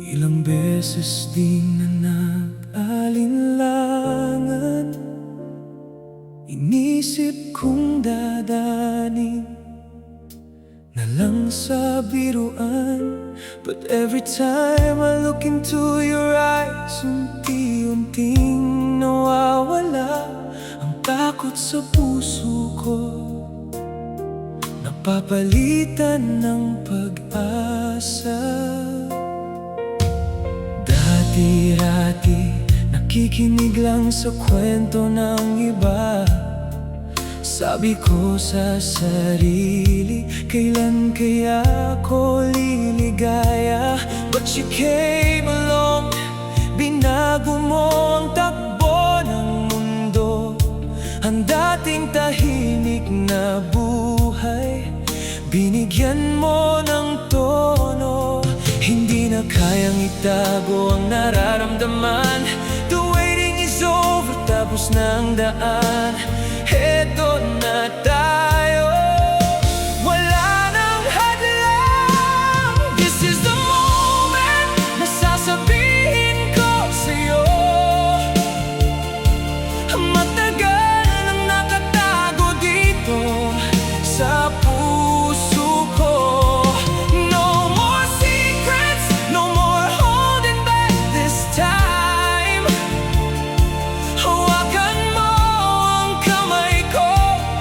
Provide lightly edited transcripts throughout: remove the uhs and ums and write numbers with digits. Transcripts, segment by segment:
Ilang beses din na nag-alinlangan, inisip kong dadaning na lang sa biruan. But every time I look into your eyes, unti-unting nawawala ang takot sa puso ko, napapalitan ng pag-asa. Dati-dati nakikinig lang sa kwento ng iba. Sabi ko sa sarili, kailan kaya ako liligaya? But you came along, binago mo ang takbo ng mundo. Ang dating tahimik na buhay, binigyan mo ng tono. Hindi na kayang itago ang nararamdaman. The waiting is over, tapos na ang daan. Eto na tayo, wala nang hadlang. This is the moment na sasabihin ko sa'yo. Matagal nang nakatago dito sa puso ko. No more secrets, no more holding back this time. Hawakan mo ang kamay ko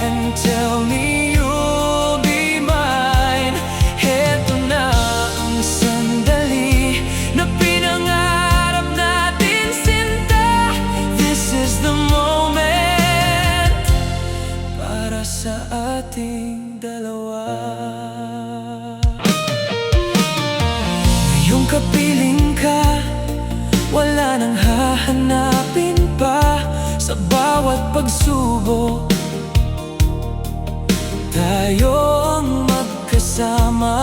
and tell me you'll be mine. Heto na ang sandali na pinangarap natin, sinta. This is the moment para sa ating dalawa. Ngayong kapiling ka, wala nang hahanapin pa. Sa bawat pagsubok, tayo ang magkasama.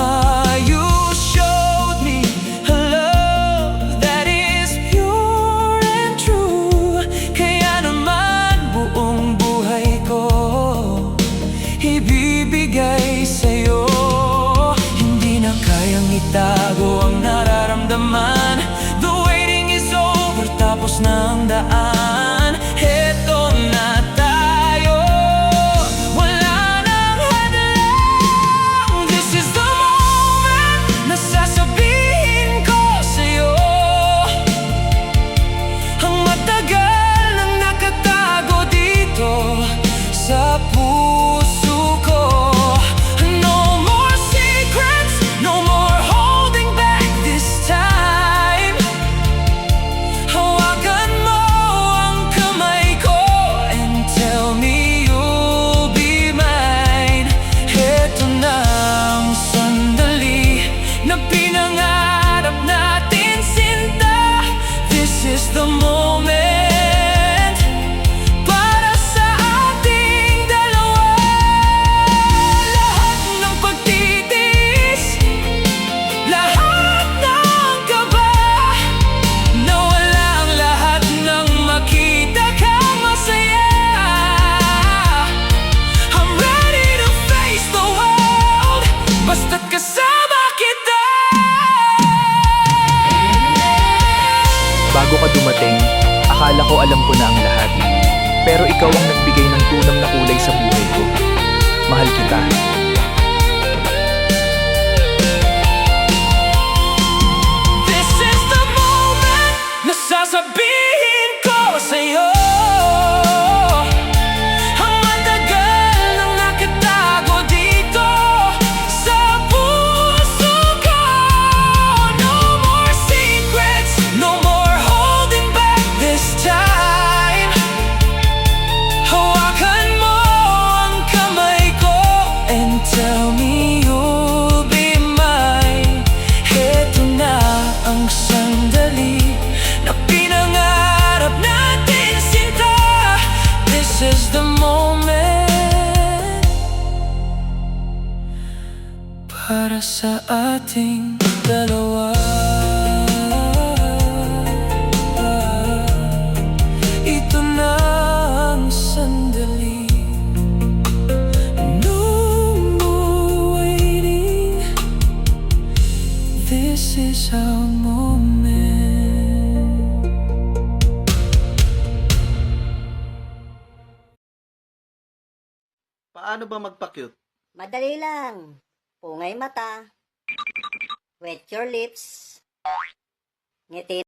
You showed me a love that is pure and true. Kaya naman buong buhay ko ibibigay sa'yo. Hindi na kayang itago ang nararamdaman. The waiting is over, tapos na ang daan. Heto na tayo, wala nang hadlang. This is the moment na sasabihin ko sa'yo. Ang matagal nang nakatago dito sa puso ko. No more secrets, no more holding back this time. Hawakan mo ang kamay ko and tell me you'll be mine. Heto na ang sandali na pinangarap natin, sinta. This is the moment para sa ating dalawa. Lahat ng pagtitiis, lahat ng kaba, nawala ang lahat nang makita kang masaya. I'm ready to face the world, basta't kasama kita. Bago ka dumating, akala ko alam ko na ang lahat. Pero ikaw ang nagbigay ng tunam na kulay sa buhay ko. Mahal kita. This is the moment na sasabihin ko sa'yo. Ang matagal nang nakatago dito sa puso ko. No more secrets, no more holding back this time. Hawakan mo ang kamay ko and tell me you'll be mine. Heto na ang sandali na pinangarap natin, sinta. This is the moment para sa ating dalawa. Ito na ang sandali. No more waiting. This is our moment. Paano ba magpa-cute? Madali lang. Pungay mata. Wet your lips. Ngiti